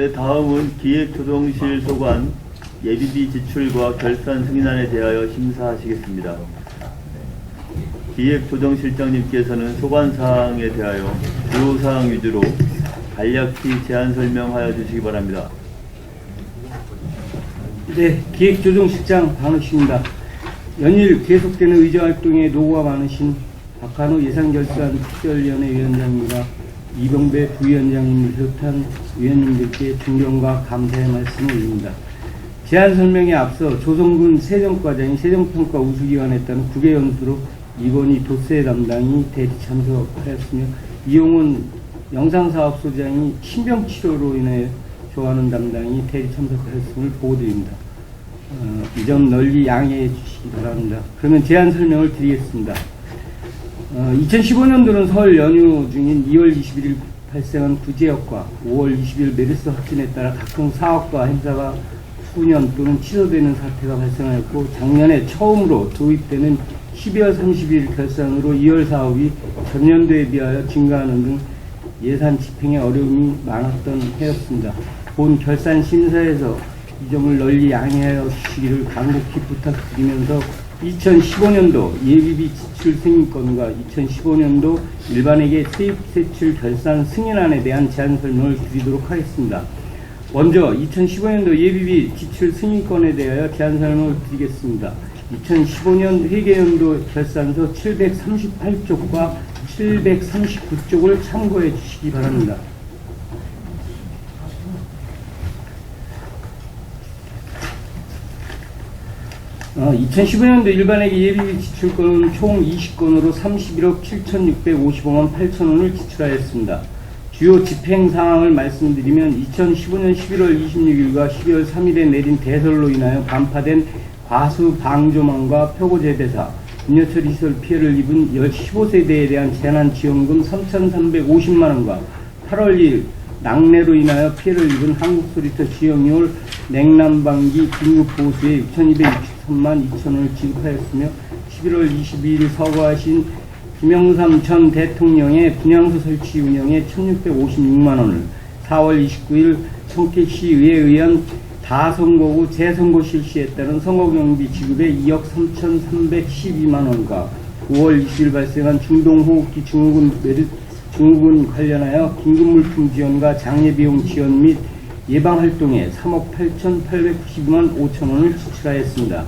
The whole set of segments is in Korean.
네, 다음은 기획조정실 소관 예비비 지출과 결산 승인안에 대하여 심사하시겠습니다. 기획조정실장님께서는 소관사항에 대하여 주요사항 위주로 간략히 제안 설명하여 주시기 바랍니다. 네, 기획조정실장 반갑습니다. 연일 계속되는 의정활동에 노고가 많으신 박한우 예산결산특별위원회 위원장님과 이병배 부위원장님을 비롯한 위원님들께 존경과 감사의 말씀을 올립니다. 제안 설명에 앞서 조성근 세정과장이 세정평가 우수기관에 따른 국외연수로 이건희 도세 담당이 대리 참석하였으며 이용훈 영상사업소장이 신병치료로 인해 좋아하는 담당이 대리 참석하였음을 보고드립니다. 이 점 널리 양해해 주시기 바랍니다. 그러면 제안 설명을 드리겠습니다. 2015년도는 설 연휴 중인 2월 21일 발생한 구제역과 5월 20일 메르스 확진에 따라 각종 사업과 행사가 수년 또는 취소되는 사태가 발생하였고, 작년에 처음으로 도입되는 12월 30일 결산으로 2월 사업이 전년도에 비하여 증가하는 등 예산 집행에 어려움이 많았던 해였습니다. 본 결산 심사에서 이 점을 널리 양해하여 주시기를 간곡히 부탁드리면서 2015년도 예비비 지출 승인권과 2015년도 일반회계 세입 세출 결산 승인안에 대한 제안 설명을 드리도록 하겠습니다. 먼저 2015년도 예비비 지출 승인권에 대하여 제안 설명을 드리겠습니다. 2015년 회계연도 결산서 738쪽과 739쪽을 참고해 주시기 바랍니다. 2015년도 일반회계 예비비 지출권은 총 20건으로 31억 7,655만 8천원을 지출하였습니다. 주요 집행 사항을 말씀드리면 2015년 11월 26일과 12월 3일에 내린 대설로 인하여 간파된 과수 방조망과 표고재배사, 분뇨처리시설 피해를 입은 15세대에 대한 재난지원금 3,350만원과 8월 2일 낙뢰로 인하여 피해를 입은 한국소리터 지역이올 냉난방기 긴급보수에 6,263만 2천원을 지급하였으며, 11월 22일 서거하신 김영삼 전 대통령의 분향소 설치 운영에 1,656만원을, 4월 29일 청택시의회에 의한 다선거구 재선거 실시에 따른 선거경비 지급에 2억 3,312만원과 5월 20일 발생한 중동호흡기 증후군 관련하여 긴급물품 지원과 장례비용 지원 및 예방활동에 3억 8,892만 5천원을 지출하였습니다.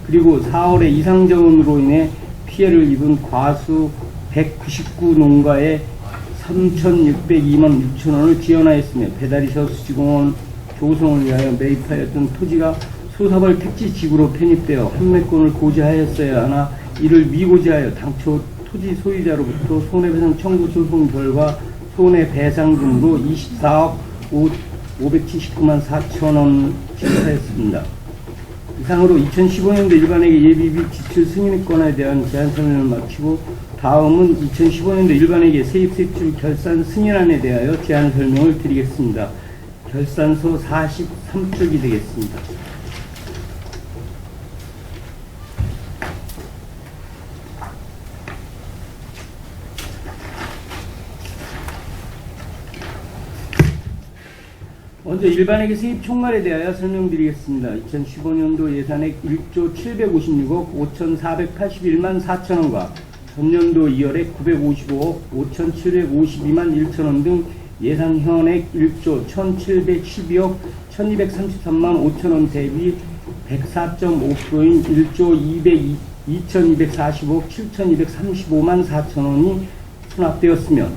그리고 4월에 이상저온으로 인해 피해를 입은 과수 199농가에 3,602만 6천원을 지원하였으며, 배다리셔 수지공원 조성을 위하여 매입하였던 토지가 소사벌 택지지구로 편입되어 판매권을 고지하였어야 하나 이를 미고지하여 당초 토지 소유자로부터 손해배상 청구 소송 결과 손해배상 등으로 24억 579만 4천원 지급하였습니다. 이상으로 2015년도 일반회계 예비비 지출 승인권에 대한 제안 설명을 마치고, 다음은 2015년도 일반회계 세입세출 결산 승인안에 대하여 제안 설명을 드리겠습니다. 결산서 43쪽이 되겠습니다. 먼저 일반회계 세입 총괄에 대하여 설명드리겠습니다. 2015년도 예산액 1조 756억 5,481만 4천원과 전년도 2월액 955억 5,752만 1천원 등 예산 현액 1조 1,712억 1,233만 5천원 대비 104.5%인 1조 2,240억 7,235만 4천원이 수납되었으며,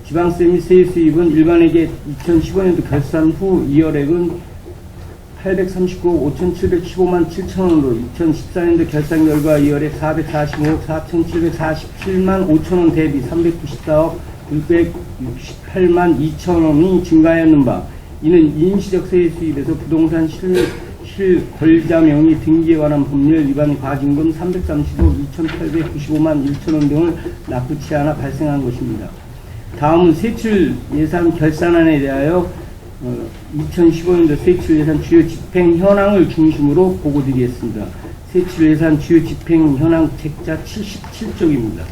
지방세 및 세수입은 일반회계 2015년도 결산 후 2월액은 839억 5,715만 7천원으로 2014년도 결산 결과 2월액 445억 4,747만 5천원 대비 394억 668만 2천원이 증가하였는 바, 이는 인시적 세수입에서 부동산 실권자명의 등기에 관한 법률 위반 과징금 330억 2,895만 1천원 등을 납부치 않아 발생한 것입니다. 다음은 세출 예산 결산안에 대하여 2015년도 세출 예산 주요 집행 현황을 중심으로 보고드리겠습니다. 세출 예산 주요 집행 현황 책자 77쪽입니다.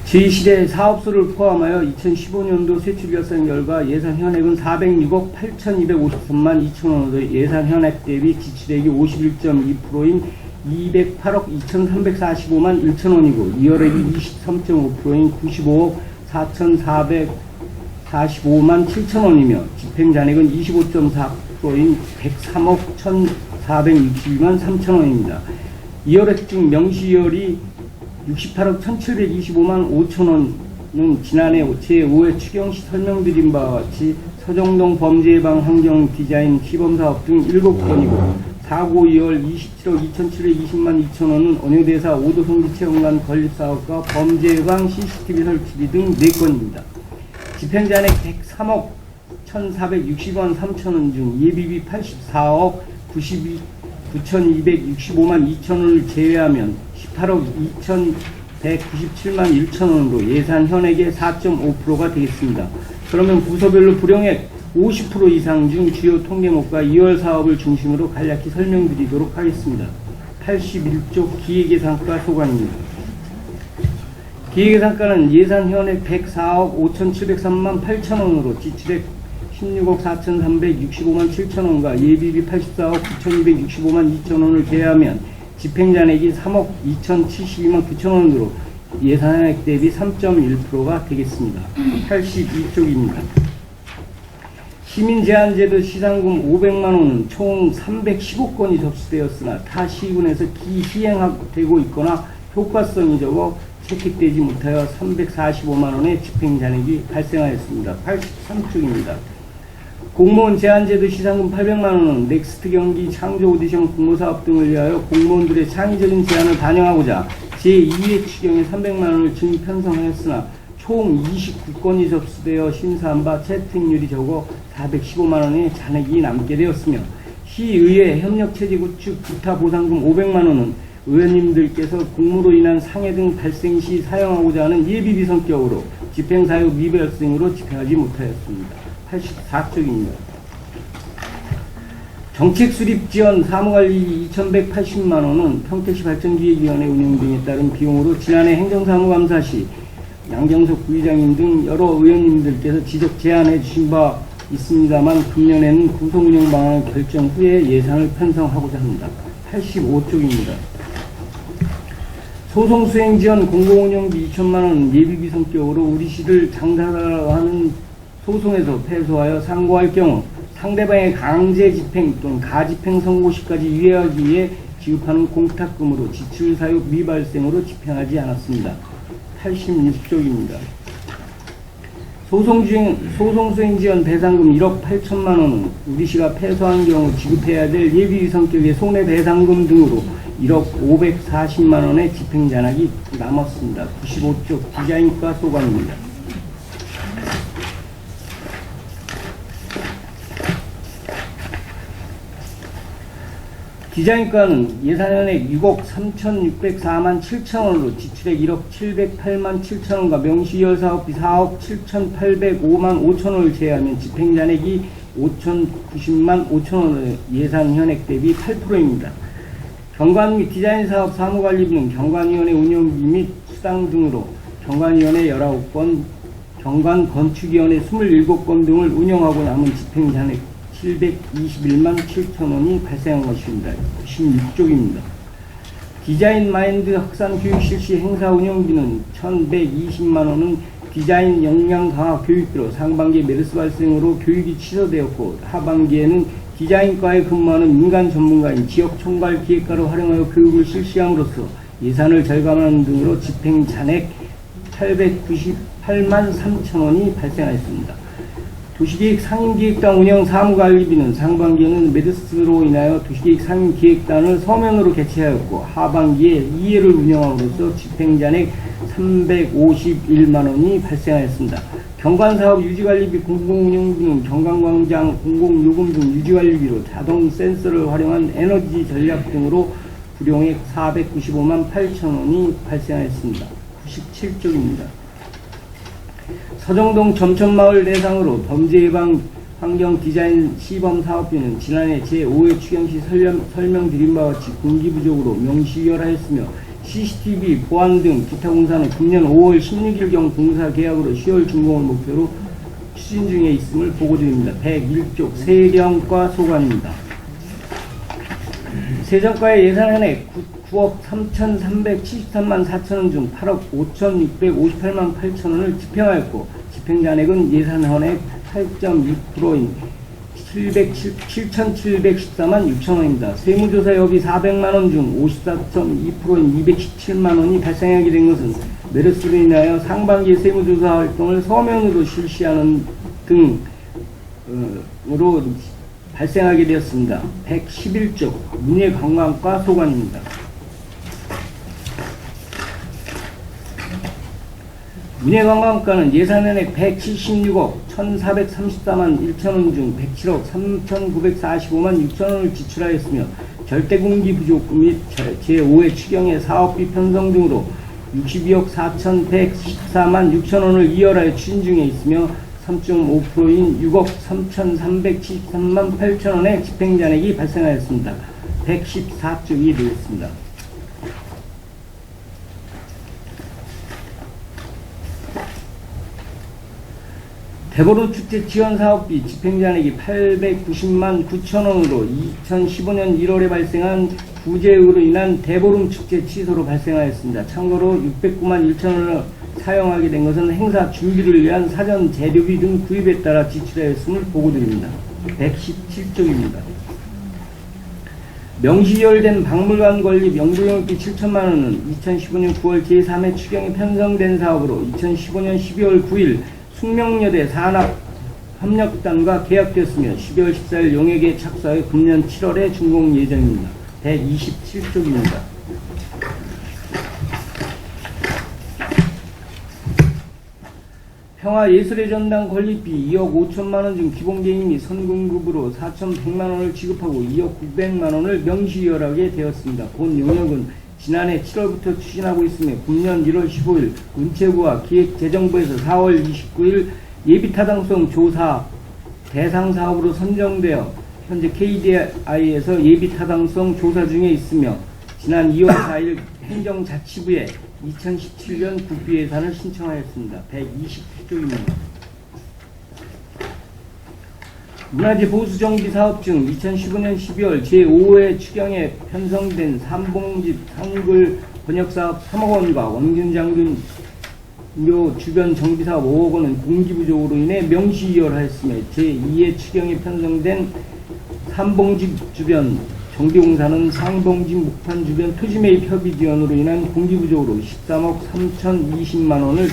제1시대 사업소를 포함하여 2015년도 세출 결산 결과 예산 현액은 406억 8,253만 2천원으로 예산 현액 대비 지출액이 51.2%인 208억 2,345만 1천원이고 이월액이 23.5%인 95억 4,445만 7천원이며 집행잔액은 25.4%인 103억 1,462만 3천원입니다. 이월액 중 명시이월이 68억 1,725만 5천원은 지난해 제5회 추경시 설명드린 바와 같이 서정동 범죄예방 환경 디자인 시범사업 등 7건이고 4고 2월 27억 2,720만 2천원은 언효대사 5도성지 체험관 건립사업과 범죄예방 CCTV 설치비 등 4건입니다. 집행잔액 103억 1,460만 3천원 중 예비비 84억 9,265만 2천원을 제외하면 18억 2,197만 1천원으로 예산 현액의 4.5%가 되겠습니다. 그러면 부서별로 불용액 50% 이상 중 주요 통계목과 2월 사업을 중심으로 간략히 설명드리도록 하겠습니다. 81쪽 기획예산과 소관입니다. 기획예산과는 예산 현액 104억 5,703만 8천원으로 지출액 16억 4,365만 7천원과 예비비 84억 9,265만 2천원을 제외하면 집행잔액이 3억 2,072만 9천원으로 예산액 대비 3.1%가 되겠습니다. 82쪽입니다. 시민제한제도 시상금 500만원은 총 315건이 접수되었으나 타 시군에서 기시행되고 있거나 효과성이 적어 채택되지 못하여 345만원의 집행잔액이 발생하였습니다. 83쪽입니다. 공무원 제한제도 시상금 800만원은 넥스트 경기 창조 오디션 공모사업 등을 위하여 공무원들의 창의적인 제안을 반영하고자 제2회 추경에 300만원을 증 편성하였으나 총 29건이 접수되어 심사한 바 채택률이 적어 415만원의 잔액이 남게 되었으며 시의회 협력체제 구축 기타 보상금 500만원은 의원님들께서 공무로 인한 상해 등 발생 시 사용하고자 하는 예비비 성격으로 집행사유 미발생으로 집행하지 못하였습니다. 84쪽입니다. 정책수립지원 사무관리 2,180만원은 평택시 발전기획위원회 운영 등에 따른 비용으로 지난해 행정사무감사 시 양경석 부의장님 등 여러 의원님들께서 지적 제안해 주신 바 있습니다만 금년에는 구성운영 방안을 결정 후에 예산을 편성하고자 합니다. 85쪽입니다. 소송수행지원 공공운영비 2천만원 예비비 성격으로 우리시를 장사하는 소송에서 패소하여 상고할 경우 상대방의 강제 집행 또는 가집행 선고 시까지 유예하기 위해 지급하는 공탁금으로 지출사유 미발생으로 집행하지 않았습니다. 86쪽입니다. 소송수행지원 배상금 1억 8천만원은 우리시가 패소한 경우 지급해야 될 예비비 성격의 손해배상금 등으로 1억 540만원의 집행잔액이 남았습니다. 95쪽 디자인과 소관입니다. 디자인과는 예산현액 6억 3,604만 7천원으로 지출액 1억 708만 7천원과 명시이월 사업비 4억 7,805만 5천원을 제외하면 집행잔액이 5,090만 5천원의 예산현액 대비 8%입니다. 경관 및 디자인사업 사무관리비는 경관위원회 운영비 및 수당 등으로 경관위원회 19건, 경관건축위원회 27건 등을 운영하고 남은 집행잔액 721만 7천원이 발생한 것입니다. 96쪽입니다. 디자인 마인드 확산 교육 실시 행사 운영비는 1,120만원은 디자인 역량 강화 교육비로 상반기 메르스 발생으로 교육이 취소되었고 하반기에는 디자인과에 근무하는 민간 전문가인 지역 총괄 기획가를 활용하여 교육을 실시함으로써 예산을 절감하는 등으로 집행 잔액 898만 3천원이 발생하였습니다. 도시계획 상임기획단 운영 사무관리비는 상반기에는 메르스로 인하여 도시계획 상임기획단을 서면으로 개최하였고 하반기에 2회를 운영함으로써 집행잔액 351만원이 발생하였습니다. 경관사업 유지관리비 공공운영비는 경관광장 공공요금 등 유지관리비로 자동 센서를 활용한 에너지 전략 등으로 불용액 495만 8천원이 발생하였습니다. 97쪽입니다. 서정동 점천마을 대상으로 범죄예방 환경 디자인 시범 사업비는 지난해 제5회 추경시 설명드린 바와 같이 군기부족으로 명시결하였으며 CCTV, 보안 등 기타 공사는 금년 5월 16일경 공사 계약으로 10월 준공을 목표로 추진 중에 있음을 보고드립니다. 101쪽 세령과 소관입니다. 세정과의 예산안에 9억 3,373만 4천원 중 8억 5,658만 8천원을 집행하였고, 집행잔액은 예산안의 8.2%인 7,714만 6천원입니다. 세무조사 여비 400만원 중 54.2%인 217만원이 발생하게 된 것은 메르스로 인하여 상반기 세무조사 활동을 서면으로 실시하는 등으로 발생하게 되었습니다. 111쪽 문예관광과 소관입니다. 문예관광과는 예산은액 176억 1,434만 1천원 중 107억 3,945만 6천원을 지출하였으며, 절대공기 부족 및 제5회 추경의 사업비 편성 등으로 62억 4,114만 6천원을 이월하여 추진 중에 있으며, 3.5%인 6억 3,373만 8천원의 집행잔액이 발생하였습니다. 114쪽이 되겠습니다. 대보름 축제 지원 사업비 집행잔액이 890만 9천원으로 2015년 1월에 발생한 부재로 인한 대보름 축제 취소로 발생하였습니다. 참고로 609만 1천원을 사용하게 된 것은 행사 준비를 위한 사전 재료비 등 구입에 따라 지출하였음을 보고드립니다. 117쪽입니다. 명시열된 박물관 건립 영도용역비 7천만원은 2015년 9월 제3회 추경에 편성된 사업으로 2015년 12월 9일 숙명여대 산학협력단과 계약되었으며 12월 14일 용역에 착수하여 금년 7월에 준공 예정입니다. 127쪽입니다. 평화예술의 전당 건립비 2억 5천만원 중 기본개인 및 선공급으로 4,100만원을 지급하고 2억 900만원을 명시이월하게 되었습니다. 본 용역은 지난해 7월부터 추진하고 있으며 금년 1월 15일 문체부와 기획재정부에서 4월 29일 예비타당성 조사 대상 사업으로 선정되어 현재 KDI에서 예비타당성 조사 중에 있으며, 지난 2월 4일 행정자치부에 2017년 국비 예산을 신청하였습니다. 120쪽입니다. 문화재 보수정비 사업 중 2015년 12월 제5회 추경에 편성된 삼봉집 한글 번역사업 3억 원과 원균 장군묘 주변 정비사업 5억 원은 공기부족으로 인해 명시이월하였으며, 제2회 추경에 편성된 삼봉집 주변 정비공사는 상봉집 목판 주변 토지매입 협의 지원으로 인한 공기부족으로 13억 3,020만 원을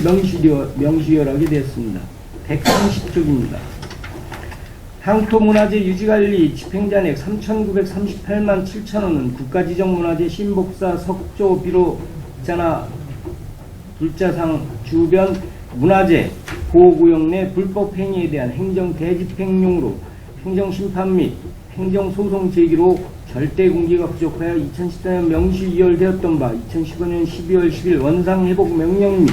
명시이월하게 되었습니다. 130쪽입니다. 향토문화재 유지관리 집행잔액 3,938만 7천원은 국가지정문화재 신복사 석조비로 있잖아 불자상 주변 문화재 보호구역 내 불법행위에 대한 행정대집행용으로 행정심판 및 행정소송 제기로 절대공개가 부족하여 2014년 명시이월되었던 바 2015년 12월 10일 원상회복 명령 및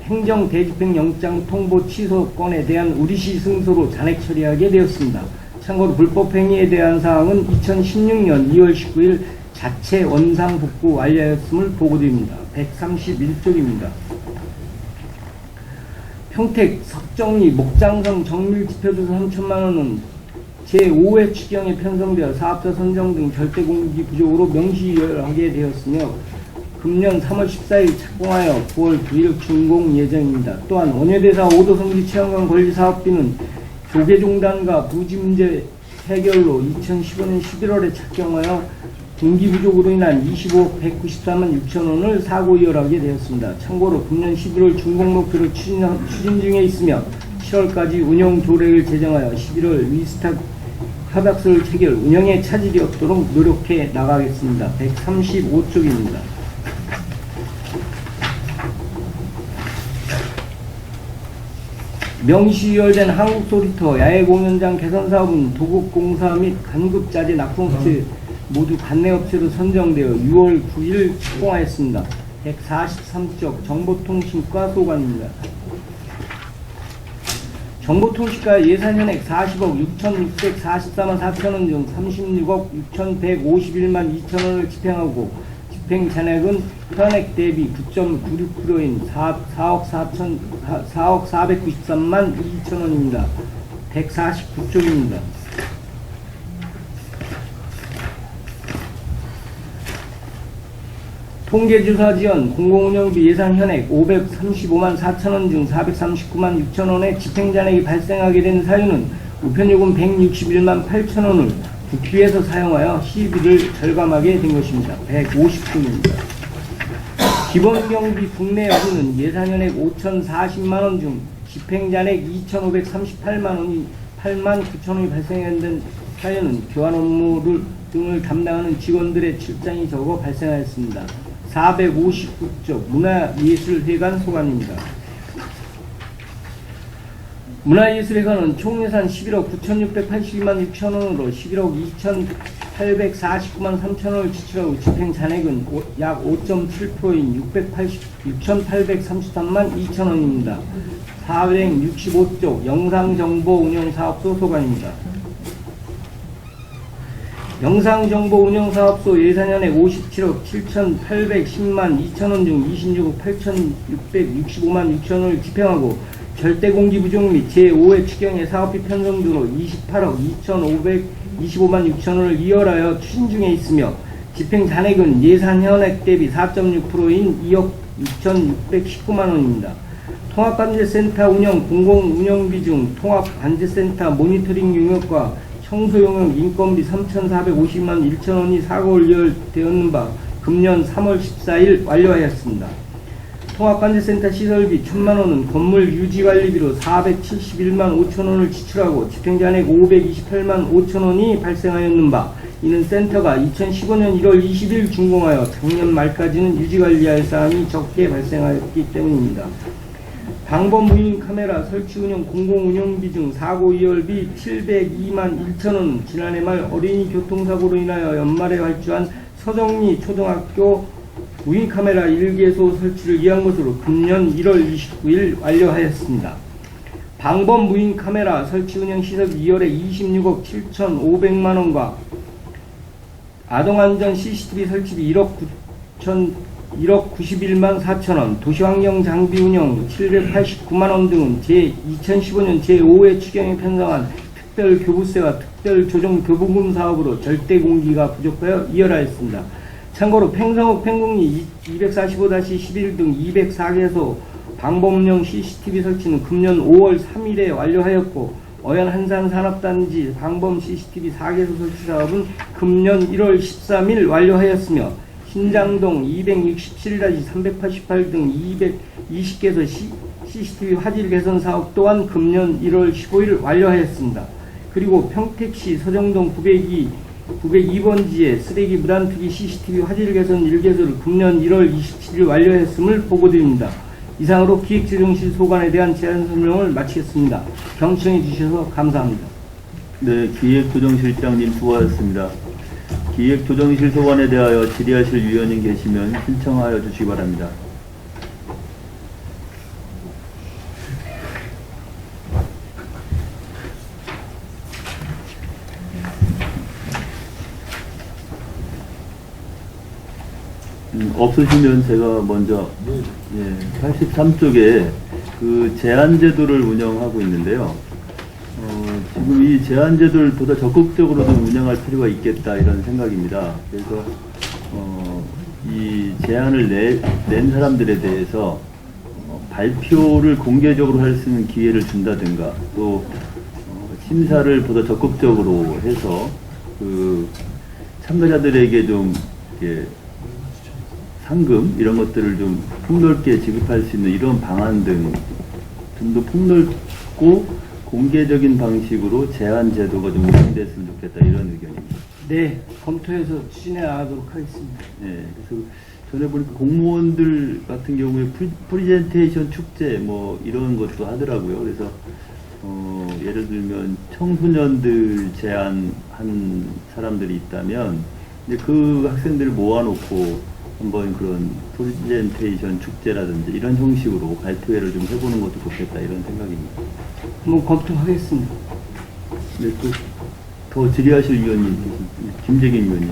행정대집행 영장 통보 취소 건에 대한 우리시 승소로 잔액 처리하게 되었습니다. 참고로 불법행위에 대한 사항은 2016년 2월 19일 자체 원상 복구 완료하였음을 보고드립니다. 131쪽입니다. 평택 석정리 목장성 정밀지표조사 3천만원은 제5회 추경에 편성되어 사업자 선정 등 절대공기 부족으로 명시이월하게 되었으며, 금년 3월 14일 착공하여 9월 9일 준공 예정입니다. 또한 원효대사 5도 성지 체험관 건립 사업비는 조계종단과 부지 문제 해결로 2015년 11월에 착경하여 공기 부족으로 인한 25억 194만 6천원을 사고이월하게 되었습니다. 참고로 금년 11월 준공 목표로 추진 중에 있으며 7월까지 운영 조례를 제정하여 11월 위스탁 협약서를 체결 운영에 차질이 없도록 노력해 나가겠습니다. 135쪽입니다. 명시이월된 한국소리터 야외공연장 개선사업은 도급공사 및 간급자재 납품업체 모두 관내업체로 선정되어 6월 9일 착공하였습니다. 143쪽 정보통신과 소관입니다. 정보통신과 예산현액 40억 6,644만 4천원 중 36억 6,151만 2천원을 집행하고 집행 잔액은 현액 대비 9.96%인 4억 493만 2천원입니다. 149쪽입니다. 통계조사 지원 공공운영비 예산 현액 535만 4천원 중 439만 6천원의 집행잔액이 발생하게 된 사유는 우편요금 161만 8천원을 국비에서 사용하여 시비를 절감하게 된 것입니다. 150분입니다. 기본경비 국내 여부는 예산 현액 5,040만원 중 집행잔액 2,538만원이 8만 9천원이 발생한 사유는 교환 업무를 등을 담당하는 직원들의 출장이 적어 발생하였습니다. 459쪽 문화예술회관 소관입니다. 문화예술회관은 총 예산 11억 9,682만 6천원으로 11억 2,849만 3천원을 지출하고 집행 잔액은 약 5.7%인 6,833만 2천원입니다. 465쪽 영상정보운영사업소 소관입니다. 영상정보운영사업소 예산현액 57억 7,810만 2천원 중 26억 8,665만 6천원을 집행하고 절대공기 부족 및 제5회 추경의 사업비 편성 등으로 28억 2,525만 6천원을 이월하여 추진 중에 있으며 집행 잔액은 예산 현액 대비 4.6%인 2억 6,619만원입니다. 통합관제센터 운영 공공운영비 중 통합관제센터 모니터링 용역과 청소용역 인건비 3,450만 1천원이 사고 의결되었는 바 금년 3월 14일 완료하였습니다. 통합관제센터 시설비 1,000만원은 건물 유지관리비로 471만 5천원을 지출하고 집행잔액 528만 5천원이 발생하였는 바 이는 센터가 2015년 1월 20일 준공하여 작년 말까지는 유지관리할 사항이 적게 발생하였기 때문입니다. 방범무인 카메라 설치 운영 공공운영비 중 사고 이월비 702만 1천원 지난해 말 어린이 교통사고로 인하여 연말에 발주한 서정리 초등학교 무인 카메라 1개소 설치를 위한 것으로 금년 1월 29일 완료하였습니다. 방범 무인 카메라 설치 운영 시설비 2월에 26억 7,500만원과 아동안전 CCTV 설치비 1억 91만 4천원, 도시환경 장비 운영 789만원 등은 2015년 제5회 추경에 편성한 특별 교부세와 특별 조정 교부금 사업으로 절대 공기가 부족하여 이월하였습니다. 참고로 팽성읍 팽국리 245-11 등 204개소 방범용 CCTV 설치는 금년 5월 3일에 완료하였고 어연 한산 산업단지 방범 CCTV 4개소 설치 사업은 금년 1월 13일 완료하였으며 신장동 267-388 등 220개소 CCTV 화질 개선 사업 또한 금년 1월 15일 완료하였습니다. 그리고 평택시 서정동 902번지에 쓰레기 무단투기 CCTV 화질 개선 1개소를 금년 1월 27일 완료했음을 보고드립니다. 이상으로 기획조정실 소관에 대한 제안 설명을 마치겠습니다. 경청해 주셔서 감사합니다. 네, 기획조정실장님 수고하셨습니다. 기획조정실 소관에 대하여 질의하실 위원님 계시면 신청하여 주시기 바랍니다. 없으시면 제가 먼저 83쪽에 그 제한제도를 운영하고 있는데요. 지금 이 제한제도를 보다 적극적으로 좀 운영할 필요가 있겠다 이런 생각입니다. 그래서 이 제한을 낸 사람들에 대해서 발표를 공개적으로 할 수 있는 기회를 준다든가 또 심사를 보다 적극적으로 해서 그 참가자들에게 좀 이렇게 상금 이런 것들을 좀 폭넓게 지급할 수 있는 이런 방안 등 좀 더 폭넓고 공개적인 방식으로 제한 제도가 좀 운영됐으면 좋겠다 이런 의견입니다. 네, 검토해서 추진해 나가도록 하겠습니다. 네, 그래서 전에 보니까 공무원들 같은 경우에 프리젠테이션 축제 뭐 이런 것도 하더라고요. 그래서 예를 들면 청소년들 제한한 사람들이 있다면 이제 그 학생들을 모아놓고 한번 그런 프리젠테이션 축제라든지 이런 형식으로 발표회를 좀 해보는 것도 좋겠다 이런 생각입니다. 한번 검토하겠습니다. 네, 또 더 질의하실 위원님, 김재경 위원님.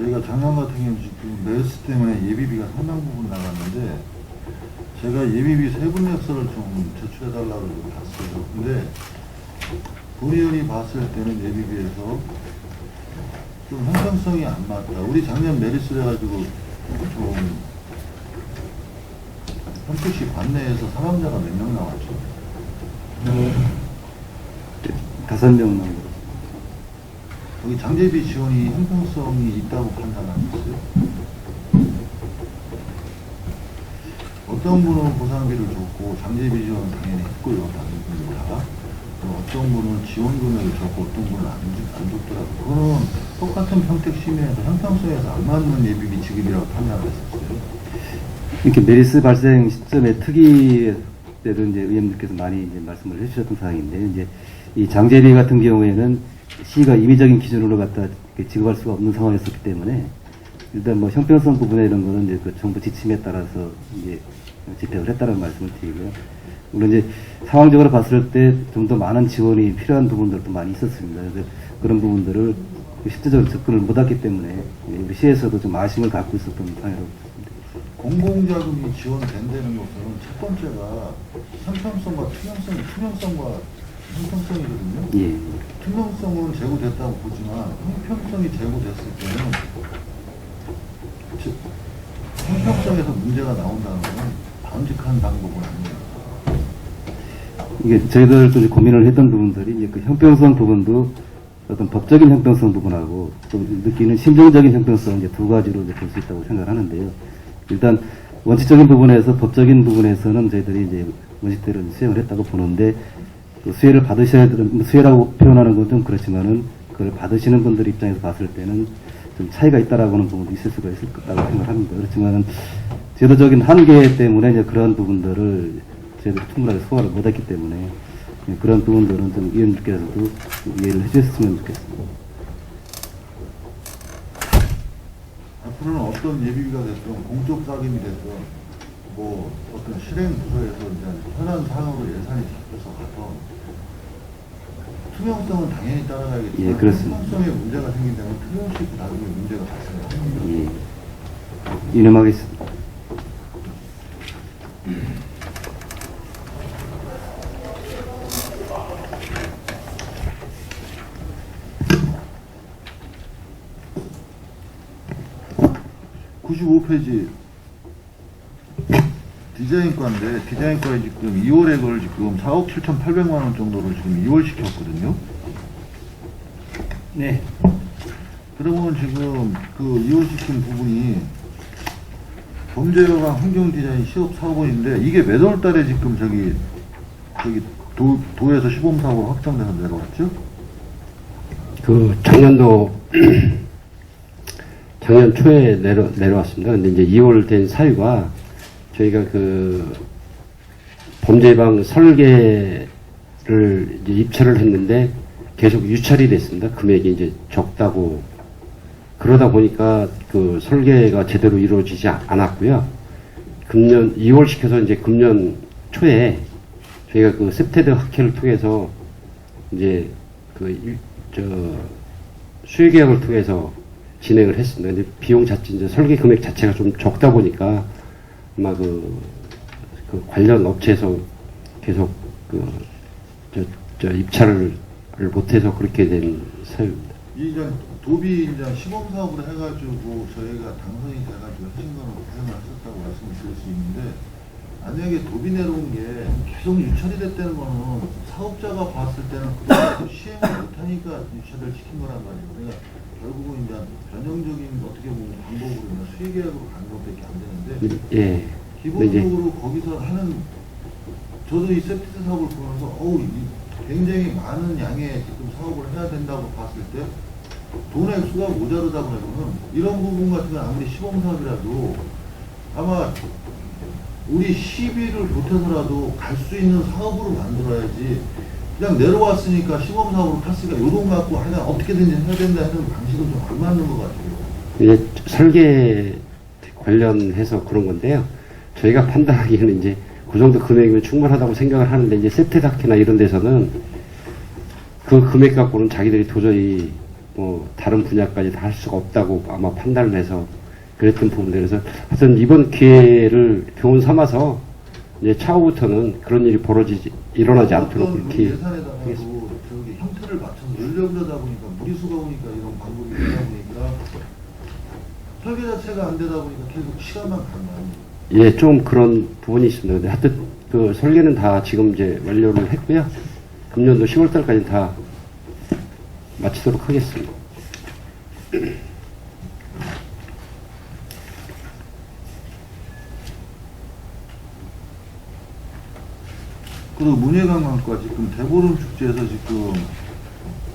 저희가 작년 같은 경우 지금 메르스 때문에 예비비가 상당 부분 나갔는데 제가 예비비 세분 획서를 좀 제출해달라고 봤어요. 근데 본의원이 봤을 때는 예비비에서 좀 형평성이 안 맞다. 우리 작년 메르스 해가지고 좀 평택시 관내에서 사망자가 몇 명 나왔죠? 5명 나온 거. 여기 장제비 지원이 형평성이 있다고 판단하셨어요? 어떤 분은 보상비를 줬고 장제비 지원은 당연히 했고요. 다른 분들 다. 어떤 분은 지원 금액을 줬고 어떤 분은 안 줬더라고요. 그거는 똑같은 평택 시민에서 형평성에서 안 맞는 예비비 지급이라고 판단을 했었어요. 이렇게 메르스 발생 시점에 특이 때도 이제 의원님께서 많이 이제 말씀을 해주셨던 사항인데, 이제 이 장제비 같은 경우에는 시가 임의적인 기준으로 갖다 지급할 수가 없는 상황이었기 때문에 일단 뭐 형평성 부분에 이런 거는 이제 그 정부 지침에 따라서 이제 집행을 했다는 말씀을 드리고요. 물론 이제 상황적으로 봤을 때 좀 더 많은 지원이 필요한 부분들도 많이 있었습니다. 그래서 그런 부분들을 실제적으로 접근을 못했기 때문에 우리 시에서도 좀 아쉬움을 갖고 있었던 상황이라고 보습니다. 공공자금이 지원된다는 것은 첫 번째가 형평성과 투명성과 형평성이거든요. 예. 투명성은 제고됐다고 보지만 형평성이 제고됐을 때는 즉 형평성에서 문제가 나온다는 것은 바람직한 방법은 아니에요. 이게 저희들도 이제 고민을 했던 부분들이 이제 그 형평성 부분도 어떤 법적인 형평성 부분하고 또 느끼는 심정적인 형평성 이제 두 가지로 이제 볼 수 있다고 생각하는데요. 일단 원칙적인 부분에서 법적인 부분에서는 저희들이 이제 원칙대로 수행을 했다고 보는데 그 수혜를 받으셔야 되는 수혜라고 표현하는 건 좀 그렇지만은 그걸 받으시는 분들 입장에서 봤을 때는 좀 차이가 있다라고 하는 부분도 있을 수가 있을 거라고 생각합니다. 그렇지만은 제도적인 한계 때문에 이제 그런 부분들을 저희들이 충분하게 소화를 못했기 때문에 그런 부분들은 좀 위원님께서도 이해를 해주셨으면 좋겠습니다. 앞으로는 어떤 예비비가 됐든 공적 자금이 됐든 뭐 어떤 실행 부서에서 이제 현안 사항으로 예산이 잡혀서 가던 투명성은 당연히 따라가야겠지만 예, 그렇습니다. 투명성에 문제가 생긴다면 투명시 그 나중에 문제가 발생합니다. 예. 이념하겠습니다. (95페이지) 디자인과인데 디자인과에 지금 2월에 그걸 지금 4억 7,800만 원 정도로 지금 2월 시켰거든요. 네. 그러면 지금 그 2월 시킨 부분이 범죄여강 환경디자인 시업 사업원인데 이게 몇 월 달에 지금 저기 도에서 시범 사업으로 확정돼서 내려왔죠? 그 작년도 작년 초에 내려왔습니다. 근데 이제 2월 된 사유가 저희가 그 범죄 예방 설계를 이제 입찰을 했는데 계속 유찰이 됐습니다. 금액이 이제 적다고. 그러다 보니까 그 설계가 제대로 이루어지지 않았고요. 금년 2월 시켜서 이제 금년 초에 저희가 그 셉테드 학회를 통해서 이제 수요 계약을 통해서 진행을 했습니다. 근데 비용 자체, 이제 설계 금액 자체가 좀 적다 보니까 아마 그 관련 업체에서 계속 입찰을 못해서 그렇게 된 사유입니다. 이제 도비 이제 시범 사업을 해가지고 저희가 당선이 돼가지고 하신 거는 고생을 하셨다고 말씀을 드릴 수 있는데 만약에 도비 내려온 게 계속 유찰이 됐다는 거는 사업자가 봤을 때는 그동안 시행을 못하니까 유찰을 시킨 거란 말이에요. 그러니까 결국은 이제 전형적인 어떻게 보면 방법으로 수의계약으로 가는 것밖에 안 되는데 예. 기본적으로 거기서 하는 저도 이 세프티 사업을 보면서 굉장히 많은 양의 지금 사업을 해야 된다고 봤을 때 돈 액수가 모자르다 그러면은 이런 부분 같은 건 아무리 시범 사업이라도 아마 우리 시비를 보태서라도 갈 수 있는 사업으로 만들어야지 그냥 내려왔으니까 시범 사업으로 탔으니까 요돈 갖고 하여간 어떻게든지 해야 된다 하는 방식은 좀 안 맞는 것 같아요. 이제 설계 관련해서 그런 건데요. 저희가 판단하기에는 이제 그 정도 금액이면 충분하다고 생각을 하는데 이제 세트다키나 이런 데서는 그 금액 갖고는 자기들이 도저히 뭐 다른 분야까지 다 할 수가 없다고 아마 판단을 해서 그랬던 부분들. 그래서 하여튼 이번 기회를 교훈 삼아서 이제 차후부터는 그런 일이 일어나지 않도록 어떤 그렇게 예산에다가도 하겠습니다. 저기 형태를 맞춰서 늘려고 그러다 보니까 무리수가 오니까 이런 방법이 되다 보니까 설계 자체가 안 되다 보니까 계속 시간만 가는 거 아니에요? 예, 좀 그런 부분이 있습니다. 근데 하여튼 그 설계는 다 지금 이제 완료를 했고요. 금년도 10월달까지 다 마치도록 하겠습니다. 그리고 문예관광과 지금 대보름 축제에서 지금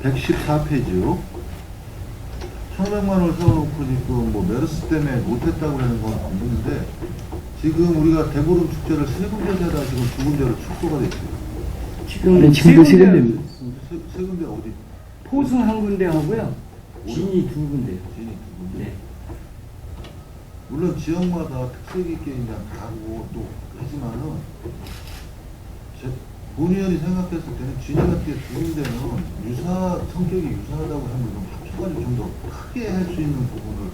114페이지요. 1,500만 원을 세워놓고 지금 뭐 메르스 때문에 못했다고 하는 건 없는데 지금 우리가 대보름 축제를 세 군데에다 지금 두 군데로 축소가 됐어요. 지금 지금도 세 세 군데, 군데입니다. 세 군데 어디? 포승 한 군데 하고요. 진이 두 군데요. 진이 두 군데. 네. 물론 지역마다 특색 있게 그냥 가고 또 하지만은 본의원이 생각했을 때는 진이 같은 두 군데는 성격이 유사하다고 하면 좀 합쳐가지고 좀 더 크게 할 수 있는 부분을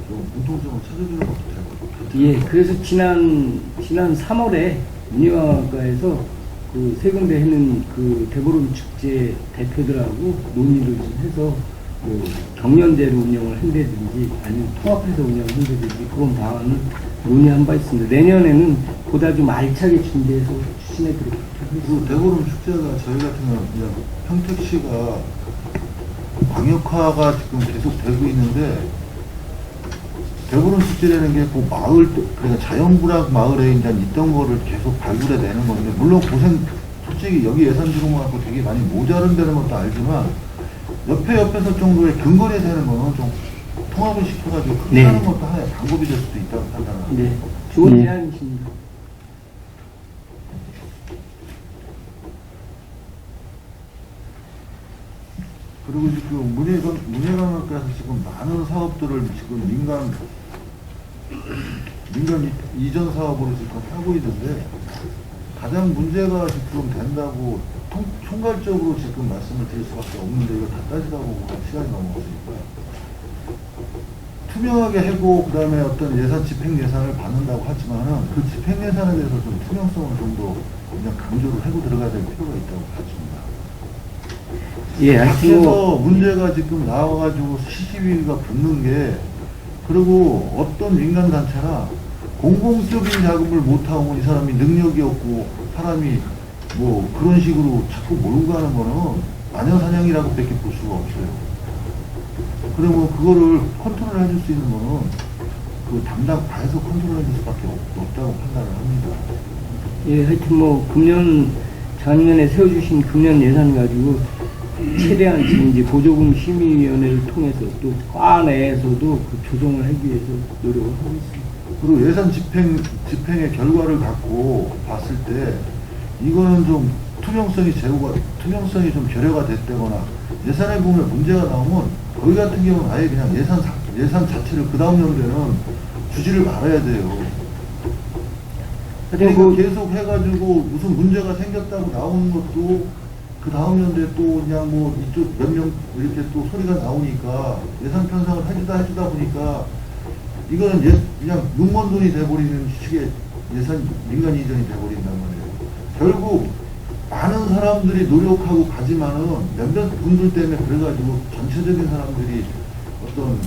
좀 공통점을 찾아주는 것도 될 것 같아요. 예, 그래서 지난 3월에 문예관광과에서 그 세 군데 하는 그 대보름 축제 대표들하고 논의를 좀 해서 뭐 경연대로 운영을 한다든지 아니면 통합해서 운영을 한다든지 그런 방안을 논의한 바 있습니다. 내년에는 보다 좀 알차게 준비해서 추진해 드리도록 그 하겠습니다. 대보름 축제가 저희 같은 경우는 그냥 평택시가 광역화가 지금 계속 되고 있는데 대보름 축제라는 게 그 마을, 그러니까 자연부락 마을에 이제 있던 거를 계속 발굴해 내는 건데, 물론 솔직히 여기 예산 주는 거 갖고 되게 많이 모자른다는 것도 알지만, 옆에서 정도의 근거리에서 하는 거는 좀 통합을 시켜가지고 크게 네. 하는 것도 하나의 방법이 될 수도 있다고 판단합니다. 네, 좋은 네. 제안이십니다. 그리고 지금 문예관학과에서 지금 많은 사업들을 지금 민간 이전 사업으로 지금 하고 있는데, 가장 문제가 지금 된다고 총괄적으로 지금 말씀을 드릴 수밖에 없는데, 이거 다 따지다 보면 시간이 넘어갔으니까. 투명하게 하고, 그 다음에 어떤 집행 예산을 받는다고 하지만은, 그 집행 예산에 대해서 좀 투명성을 좀 더 그냥 강조를 하고 들어가야 될 필요가 있다고 봐집니다. 예, 하여튼 밖에서 뭐 문제가 지금 나와가지고 시시비가 붙는 게, 그리고 어떤 민간단체나 공공적인 자금을 못하고 이 사람이 능력이 없고 사람이 뭐 그런 식으로 자꾸 몰고 가는 거는 마녀사냥이라고 밖에 볼 수가 없어요. 그러면 그거를 컨트롤 해줄 수 있는 거는 그 담당 바에서 컨트롤 해줄 수밖에 없다고 판단을 합니다. 예, 하여튼 뭐 작년에 세워주신 금년 예산 가지고 최대한 지금 이제 보조금 심의위원회를 통해서 또 과 내에서도 그 조정을 하기 위해서 노력을 하고 있습니다. 그리고 예산 집행의 결과를 갖고 봤을 때 이거는 좀 투명성이 좀 결여가 됐다거나 예산에 보면 문제가 나오면 거기 같은 경우는 아예 그냥 예산 자체를 그 다음 연도에는 주지를 말아야 돼요. 그러니까 계속 해가지고 무슨 문제가 생겼다고 나오는 것도 그 다음 연도에 또 그냥 뭐 이쪽 몇 명 이렇게 또 소리가 나오니까 예산 편성을 해주다 보니까 이거는 그냥 눈먼 돈이 돼버리는 식의 민간 이전이 돼버린단 말이에요. 결국 많은 사람들이 노력하고 가지만은 몇몇 분들 때문에 그래가지고 전체적인 사람들이 어떤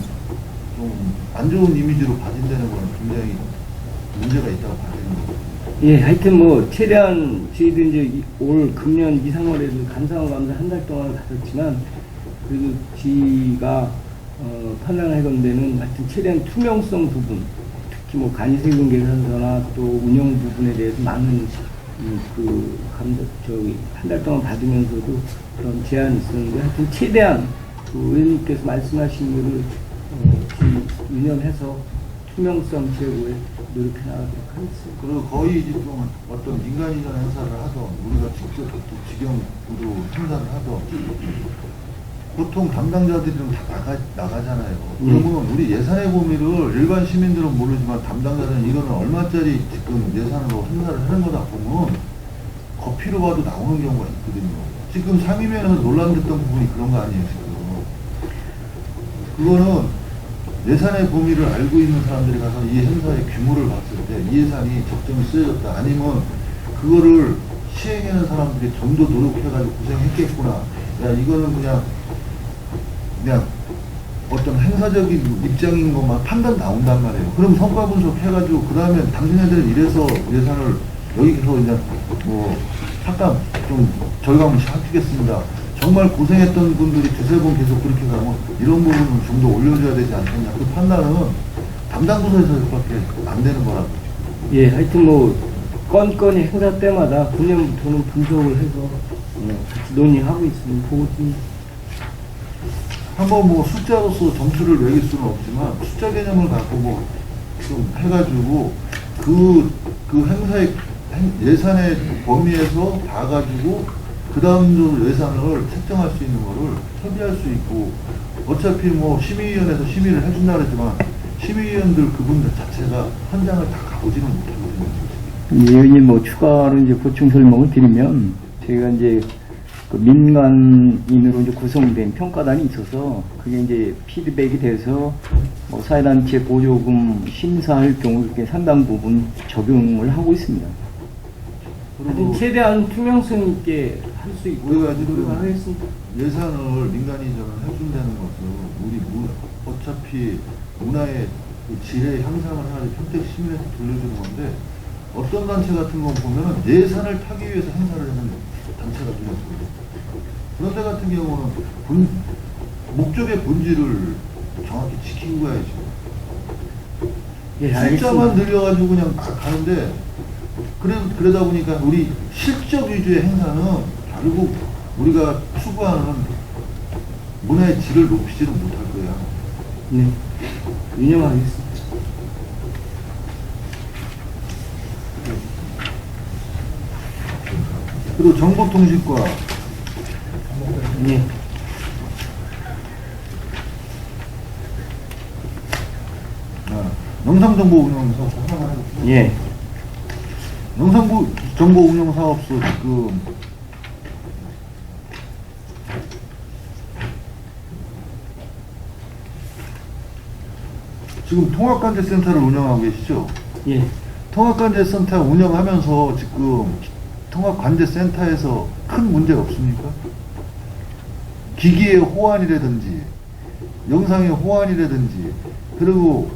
좀 안 좋은 이미지로 봐진다는 건 굉장히 문제가 있다고 봐지는 거죠. 예, 하여튼 뭐 최대한 저희도 이제 올 금년 2, 3월에도 감사원 감사 한 달 동안 갔었지만 그래도 지가 판단을 해건데는 하여튼 최대한 투명성 부분, 특히 뭐 간이세금 계산서나 또 운영 부분에 대해서 많은 한 달 동안 받으면서도 그런 제안이 있었는데 하여튼 최대한 그 의원님께서 말씀하신 거를 유념해서 투명성 제고에 노력해 나가도록 하겠습니다. 그리고 거의 지금 어떤 민간이전 행사를 하던 우리가 직접 직영으로 행사를 하던 보통 담당자들은 다 나가잖아요. 그러면 우리 예산의 범위를 일반 시민들은 모르지만 담당자들은 이거는 얼마짜리 지금 예산으로 행사를 하는 거다 보면 거피로 봐도 나오는 경우가 있거든요. 지금 상임위원회에서 논란됐던 부분이 그런 거 아니에요, 지금. 그거는 예산의 범위를 알고 있는 사람들이 가서 이 행사의 규모를 봤을 때 이 예산이 적정히 쓰여졌다. 아니면 그거를 시행하는 사람들이 좀 더 노력해가지고 고생했겠구나. 야, 이거는 그냥 어떤 행사적인 입장인 것만 판단 나온단 말이에요. 그럼 성과 분석해가지고 그 다음에 당신네들은 이래서 예산을 여기서 이제 뭐 잠깐 좀 절감을 시키겠습니다. 정말 고생했던 분들이 두세 번 계속 그렇게 가면 이런 부분은 좀 더 올려줘야 되지 않겠냐. 그 판단은 담당 부서에서밖에 안 되는 거라고. 예, 하여튼 뭐 건건이 행사 때마다 금년부터는 분석을 해서 같이 논의하고 있습니다. 보고 좀 한번 뭐 숫자로서 점수를 매길 수는 없지만 숫자 개념을 갖고 뭐 좀 해가지고 그 행사의 예산의 범위에서 봐가지고 그 다음 예산을 책정할 수 있는 거를 협의할 수 있고 어차피 뭐 심의위원회에서 심의를 해준다 그랬지만 심의위원들 그분들 자체가 현장을 다 가보지는 못하거든요. 의원님 뭐 추가로 이제 보충 설명을 드리면 저희가 이제 그 민간인으로 이제 구성된 평가단이 있어서 그게 이제 피드백이 돼서 뭐 사회단체 보조금 심사할 경우 이렇게 상당 부분 적용을 하고 있습니다. 하여튼 최대한 투명성 있게 할 수 있고 우리가 지금 노력을 하겠습니다. 예산을 민간인적으로 해준다는 것은 우리 어차피 문화의 그 질의 향상을 해가지고 평택 시민에서 돌려주는 건데 어떤 단체 같은 건 보면은 예산을 타기 위해서 행사를 하는 단체가 좀 있습니다. 그런 데 같은 경우는 목적의 본질을 정확히 지키고 가야죠. 예, 숫자만 알겠습니다. 늘려가지고 그냥 막 가는데 그러다 보니까 우리 실적 위주의 행사는 결국 우리가 추구하는 문화의 질을 높이지는 못할 거야. 네, 유념하겠습니다. 그리고 정보통신과 예. 영상정보운영사업 하나만 해볼게요. 예. 영상정보운영사업소 지금 통합관제센터를 운영하고 계시죠? 예. 통합관제센터 운영하면서 지금 통합관제센터에서 큰 문제 없습니까? 기기의 호환이라든지 영상의 호환이라든지 그리고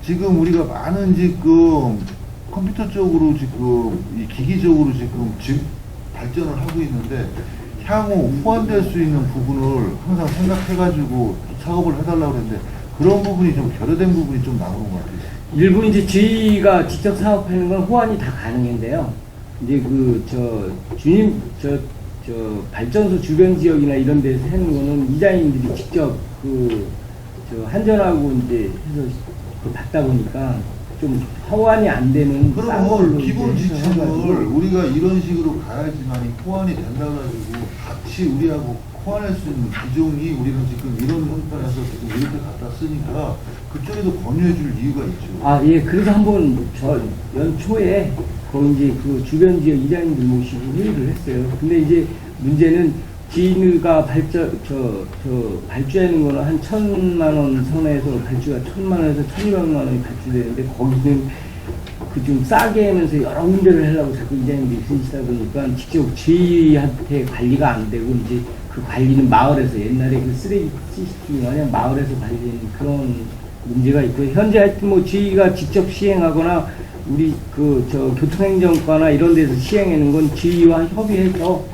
지금 우리가 많은 지금 컴퓨터 쪽으로 지금 이 기기적으로 지금 발전을 하고 있는데 향후 호환될 수 있는 부분을 항상 생각해가지고 작업을 해달라고 그랬는데 그런 부분이 좀 결여된 부분이 좀 나오는 것 같아요. 일부 이제 저희가 직접 사업하는 건 호환이 다 가능한데요. 이제 발전소 주변 지역이나 이런 데서 하는 거는 이자인들이 직접 한전하고 이제 해서 받다 보니까 좀 호환이 안 되는 싼 걸로 그러면 기본 이제 해서 지침을 해가지고 우리가 이런 식으로 가야지만이 호환이 된다고 가지고 같이 우리하고 호환할 수 있는 기종이 우리는 지금 이런 형편에서 지금 이렇게 갖다 쓰니까 그쪽에도 권유해 줄 이유가 있죠. 아, 예. 그래서 한번 연초에 거기 이제 그 주변 지역 이장님들 모시고 회의를 했어요. 근데 이제 문제는 지인가 발주하는 거는 한 1,000만 원 선에서 발주가 1,000만 원에서 1,200만 원이 발주되는데 거기는 그 좀 싸게 하면서 여러 군데를 하려고 자꾸 이장님들이 쓰시다 보니까 직접 지한테 관리가 안 되고 이제 그 관리는 마을에서 옛날에 그 쓰레기 시스템이 마냥 마을에서 관리하는 그런 문제가 있고 현재 하여튼 뭐 지가 직접 시행하거나 우리 교통행정과나 이런 데서 시행하는 건 지와 협의해서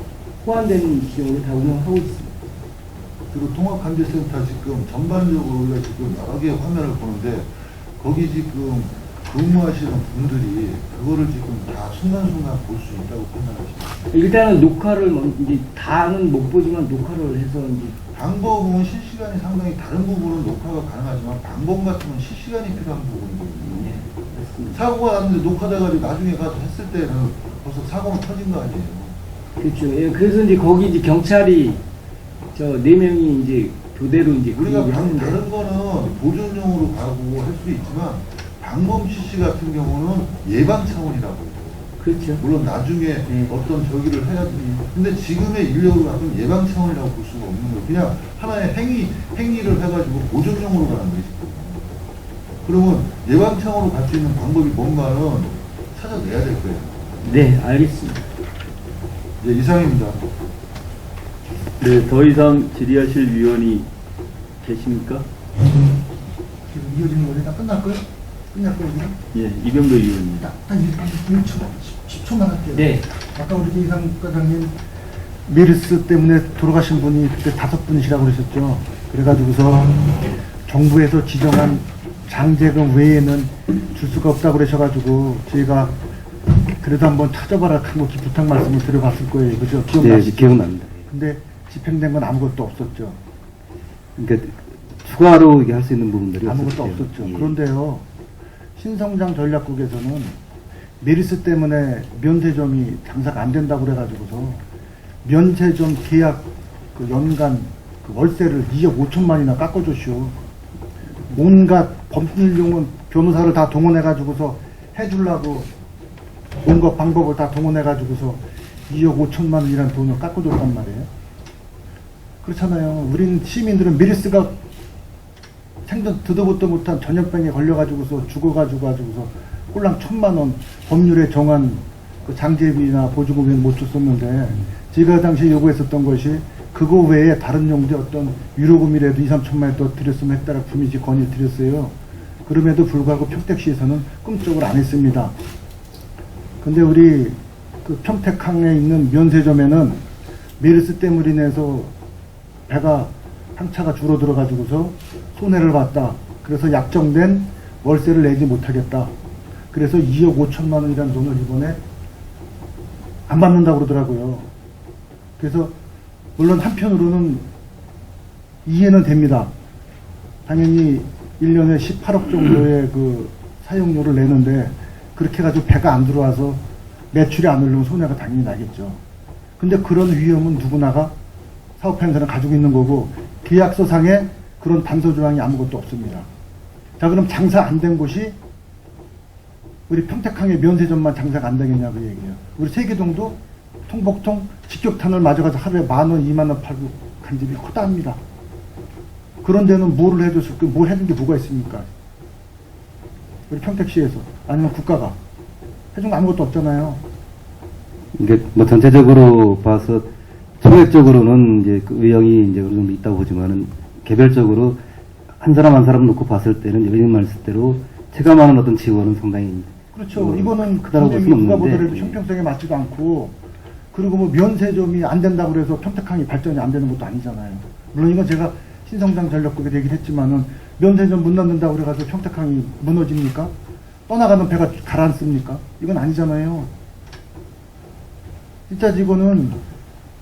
호환되는 기종으로 다 운영하고 있습니다. 그리고 통합관제센터 지금 전반적으로 우리가 지금 여러 개의 화면을 보는데 거기 지금 근무하시는 분들이 그거를 지금 다 순간순간 볼 수 있다고 판단하십니까? 일단은 녹화를 이제 다는 못 보지만 녹화를 해서 이제 방법은 실시간이 상당히 다른 부분은 녹화가 가능하지만 방법 같은 건 실시간이 필요한 부분이거든요. 네, 그렇습니다. 사고가 났는데 녹화돼가지고 나중에 가서 했을 때는 벌써 사고는 터진 거 아니에요. 그렇죠. 예, 그래서 이제 거기 이제 경찰이 4명이 이제 교대로 이제 우리가 그렇게 하는데 다른 거는 보존용으로 가고 할 수 있지만 방범 CC 같은 경우는 예방 차원이라고 해요. 그렇죠. 물론 나중에 네. 어떤 저기를 해야 돼. 근데 지금의 인력으로 가면 예방 차원이라고 볼 수가 없는 거예요. 그냥 하나의 행위를 해가지고 보정용으로 가는 거예요. 지금. 그러면 예방 차원으로 갈 수 있는 방법이 뭔가는 찾아내야 될 거예요. 네, 알겠습니다. 네, 이상입니다. 네, 더 이상 질의하실 위원이 계십니까? 지금 이어지는 거지? 다 끝날 거예요? 끝날 거예요, 지금? 예, 이병도 의원입니다. 딱 1초, 10초만 할게요. 네. 아까 우리 이상 과장님, 메르스 때문에 돌아가신 분이 그때 5분이시라고 그러셨죠? 그래가지고서 정부에서 지정한 장제금 외에는 줄 수가 없다고 그러셔가지고 저희가 그래도 한번 찾아봐라 하고 부탁 말씀을 드려봤을 거예요. 그죠? 네, 기억나시죠? 기억납니다. 근데 집행된 건 아무것도 없었죠. 그러니까 추가로 할 수 있는 부분들이 아무것도 없었죠. 없었죠. 예. 그런데요, 신성장 전략국에서는 메르스 때문에 면세점이 장사가 안 된다고 그래가지고서 면세점 계약 그 연간 그 월세를 2억 5천만이나 깎아줬쇼. 온갖 법률용은 변호사를 다 동원해가지고서 해주려고 온갖 방법을 다 동원해가지고서 2억 5천만 원이라는 돈을 깎아줬단 말이에요. 그렇잖아요. 우린 시민들은 메르스가 생전 듣도 보도 못한 전염병에 걸려가지고서 죽어가지고서 꼴랑 1,000만 원 법률에 정한 그 장제비나 보조금은 못 줬었는데 제가 당시에 요구했었던 것이 그거 외에 다른 용도의 어떤 위로금이라도 2, 3천만 원 더 드렸으면 했다라 분명히 건의 드렸어요. 그럼에도 불구하고 평택시에서는 꿈쩍을 안 했습니다. 근데 우리 그 평택항에 있는 면세점에는 메르스 때문에 인해서 배가 항차가 줄어들어가지고서 손해를 봤다. 그래서 약정된 월세를 내지 못하겠다. 그래서 2억 5천만 원이라는 돈을 이번에 안 받는다고 그러더라고요. 그래서 물론 한편으로는 이해는 됩니다. 당연히 1년에 18억 정도의 그 사용료를 내는데 그렇게 해가지고 배가 안 들어와서 매출이 안 오르면 손해가 당연히 나겠죠. 근데 그런 위험은 누구나가 사업행사는 가지고 있는 거고 계약서상에 그런 단서 조항이 아무것도 없습니다. 자, 그럼 장사 안 된 곳이 우리 평택항의 면세점만 장사가 안 되겠냐고 얘기해요. 우리 세계동도 통복통 직격탄을 맞아가지고 하루에 10,000원, 20,000원 팔고 간 집이 허다합니다. 그런 데는 뭐를 해줬을 게, 뭘 해준 게 뭐가 있습니까? 우리 평택시에서 아니면 국가가 해준 거 아무것도 없잖아요. 이게 뭐 전체적으로 봐서 총액적으로는 이제 그 의형이 이제 어느 정도 있다고 보지만은 개별적으로 한 사람 한 사람 놓고 봤을 때는 의원님 말씀대로 체감하는 어떤 지원은 상당히 그렇죠. 이거는 크다고 볼 굉장히 수는 누가 없는데 보더라도 형평성에 맞지도 않고, 그리고 뭐 면세점이 안 된다고 그래서 평택항이 발전이 안 되는 것도 아니잖아요. 물론 이건 제가 신성장 전략국에 얘기를 했지만은 면세점 문 닫는다고 그래가지고 평택항이 무너집니까? 떠나가는 배가 가라앉습니까? 이건 아니잖아요. 진짜 이거는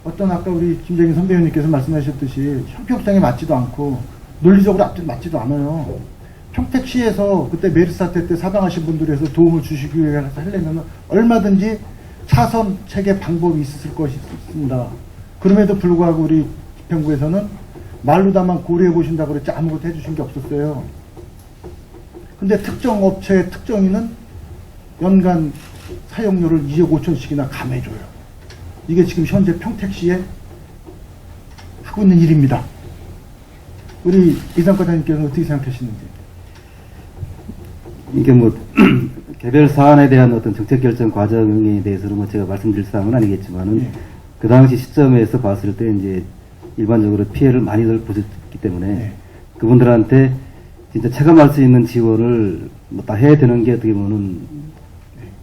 어떤 아까 우리 김정인 선배님께서 말씀하셨듯이 형평성에 맞지도 않고 논리적으로 맞지도 않아요. 평택시에서 그때 메르스 사태 때 사망하신 분들에서 도움을 주시기 위해서 하려면 얼마든지 차선 체계 방법이 있을 것입니다. 그럼에도 불구하고 우리 집행부에서는 말로다만 고려해 보신다고 그랬지 아무것도 해주신 게 없었어요. 근데 특정 업체의 특정인은 연간 사용료를 2억 5천씩이나 감해줘요. 이게 지금 현재 평택시에 하고 있는 일입니다. 우리 이상과장님께서는 어떻게 생각하시는지? 이게 뭐 개별 사안에 대한 어떤 정책 결정 과정에 대해서는 뭐 제가 말씀드릴 사항은 아니겠지만은 예. 그 당시 시점에서 봤을 때 이제 일반적으로 피해를 많이들 보셨기 때문에 네. 그분들한테 진짜 체감할 수 있는 지원을 뭐 다 해야 되는 게 어떻게 보면은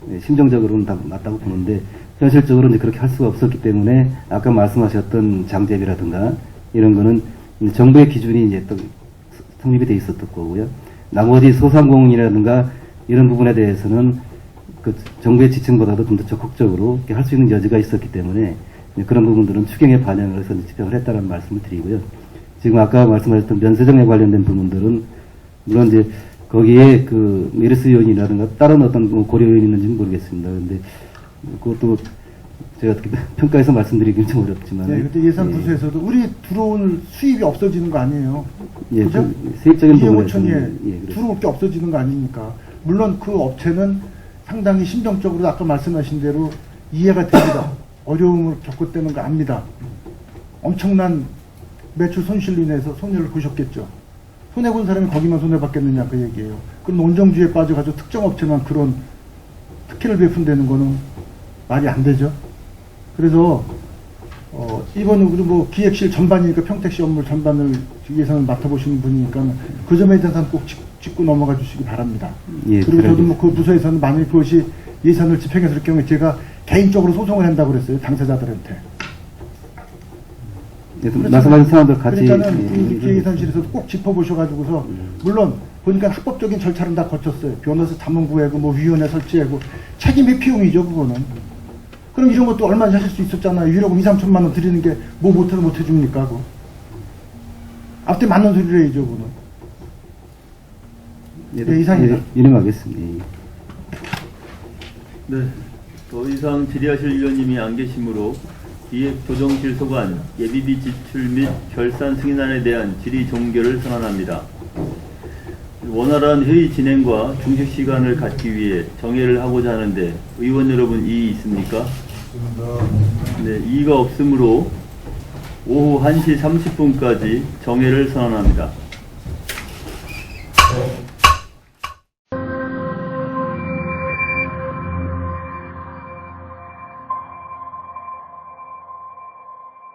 네, 심정적으로는 다 맞다고 보는데 현실적으로 이제 그렇게 할 수가 없었기 때문에 아까 말씀하셨던 장제비라든가 이런 거는 이제 정부의 기준이 이제 또 성립이 돼 있었던 거고요. 나머지 소상공인이라든가 이런 부분에 대해서는 그 정부의 지침보다도 좀 더 적극적으로 할 수 있는 여지가 있었기 때문에 그런 부분들은 추경에 반영을 해서 집행을 했다는 말씀을 드리고요. 지금 아까 말씀하셨던 면세점에 관련된 부분들은 물론 이제 거기에 그 메르스 요인이라든가 다른 어떤 뭐 고려 요인이 있는지는 모르겠습니다. 근데 그것도 제가 어떻게 평가해서 말씀드리기는 좀 어렵지만. 네, 그때 예산 부서에서도 우리 들어올 수입이 없어지는 거 아니에요? 예, 그죠? 그 세입적인 2억 부분에서는 5천에 예, 그렇죠. 들어올 게 없어지는 거 아닙니까? 물론 그 업체는 상당히 심정적으로 아까 말씀하신 대로 이해가 됩니다. 어려움을 겪었다는 거 압니다. 엄청난 매출 손실로 인해서 손해를 보셨겠죠. 손해본 사람이 거기만 손해받겠느냐 그 얘기예요. 그럼 온정주의에 빠져가지고 특정 업체만 그런 특혜를 베푼다는 거는 말이 안 되죠. 그래서 이번은 우리 뭐 기획실 전반이니까 평택시 업무 전반을 예산을 맡아보시는 분이니까 그 점에 대해서는 꼭 짚고 넘어가 주시기 바랍니다. 예, 그리고 저도 그러겠습니다. 뭐 그 부서에서는 만약 그것이 예산을 집행했을 경우에 제가 개인적으로 소송을 한다고 그랬어요. 당사자들한테. 예, 말씀하신 사람들 같이 그러니까는 그 기획예산실에서도 꼭 짚어보셔가지고서 물론 보니까 합법적인 절차는 다 거쳤어요. 변호사 자문 구하고 뭐 위원회 설치하고 책임 회피용이죠 그거는. 그럼 이런 것도 얼마나 하실 수 있었잖아요. 위로금 2, 3천만 원 드리는 게 뭐 못해도 못 해줍니까 그거. 앞뒤 맞는 소리를 해야죠 그거는. 네, 이상입니다. 이름하겠습니다. 네, 더 이상 질의하실 위원님이 안 계시므로 기획조정실 소관 예비비 지출 및 결산 승인안에 대한 질의 종결을 선언합니다. 원활한 회의 진행과 중식 시간을 갖기 위해 정회를 하고자 하는데 의원 여러분 이의 있습니까? 네, 이의가 없으므로 오후 1시 30분까지 정회를 선언합니다.